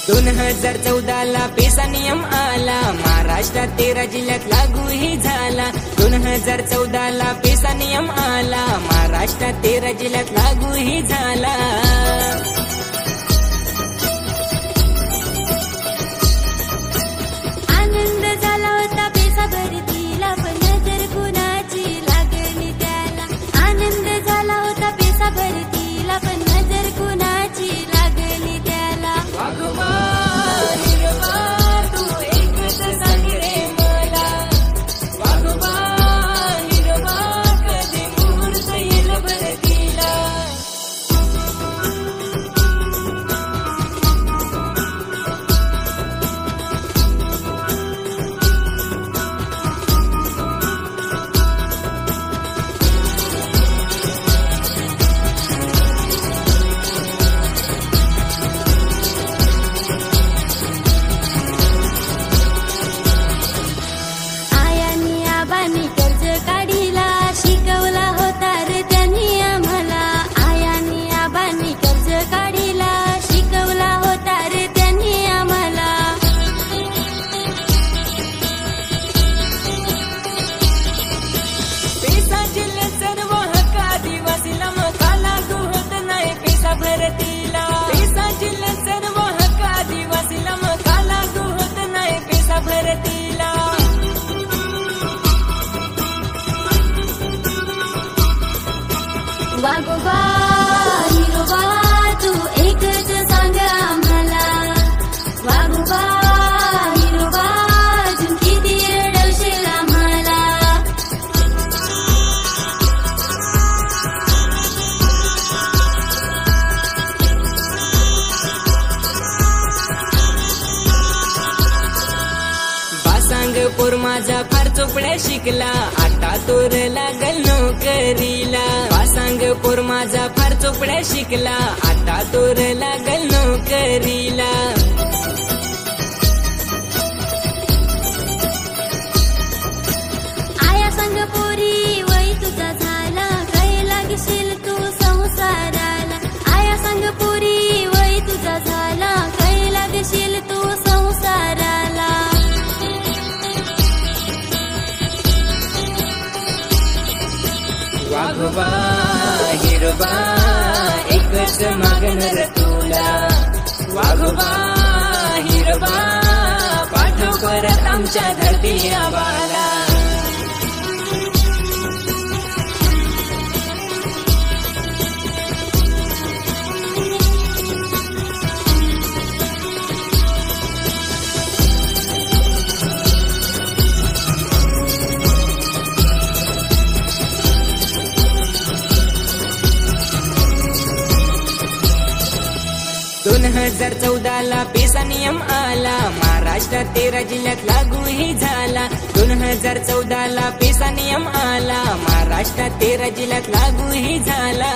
2014 ला पेसा नियम आला, महाराष्ट्रात 13 जिल्ह्यात लागूही झाला। 2014 ला पेसा नियम आला, महाराष्ट्रात 13 जिल्ह्यात लागूही झाला। आनंद झाला होता पेसा भरतीला, पण नजर कुणाची लागली त्याला। आनंद झाला होता पेसा भरतीला, पण नजर कुणाची लागली त्याला। वाघोबा हिरवा तू एकच सांग रे मला, वाघोबा हिरवा कधी मुहूर्त येईल भरतीला। आयानी आबानी कर्ज काढीला, शिकवला होता रे त्यांनी आम्हाला। आयानी आबानी कर्ज काढीला, शिकवला होता रे त्यांनी आम्हाला। पेसा जिल्ह्यात सर्व हक्क आदिवासीला, मका लागू होत नाही पेसा भरतीला। पेसा जिल्ह्यात सर्व हक्क आदिवासीला, मका लागू होत नाही पेसा भरतीला। वाघोबा हिरोबा तू एकच सांग आम्हाला। वाघोबा हिरोबा अजून किती रडवशील आम्हाला। बासांगपूर माझा फार चोपड्या शिकला, आता तोर लागल नोकरीला। बासांगपूर माझा फार चोपड्या शिकला, आता तोर लागल नोकरीला। आया संग पोरी वय तुझा झाला, काय लागशील तू संसाराला। आया संग पोरी वय तुझा झाला, काय लागशील तू संसाराला। वाघोबा हिरवा एकच मागणार तुला, वाघोबा हिरवा पाठव परत आमच्या धरती आबाला। दोन 2014 ला पेसा नियम आला, महाराष्ट्रात 13 जिल्ह्यात लागूही झाला। 2014 ला पेसा नियम आला, महाराष्ट्रात 13 जिल्ह्यात लागूही झाला।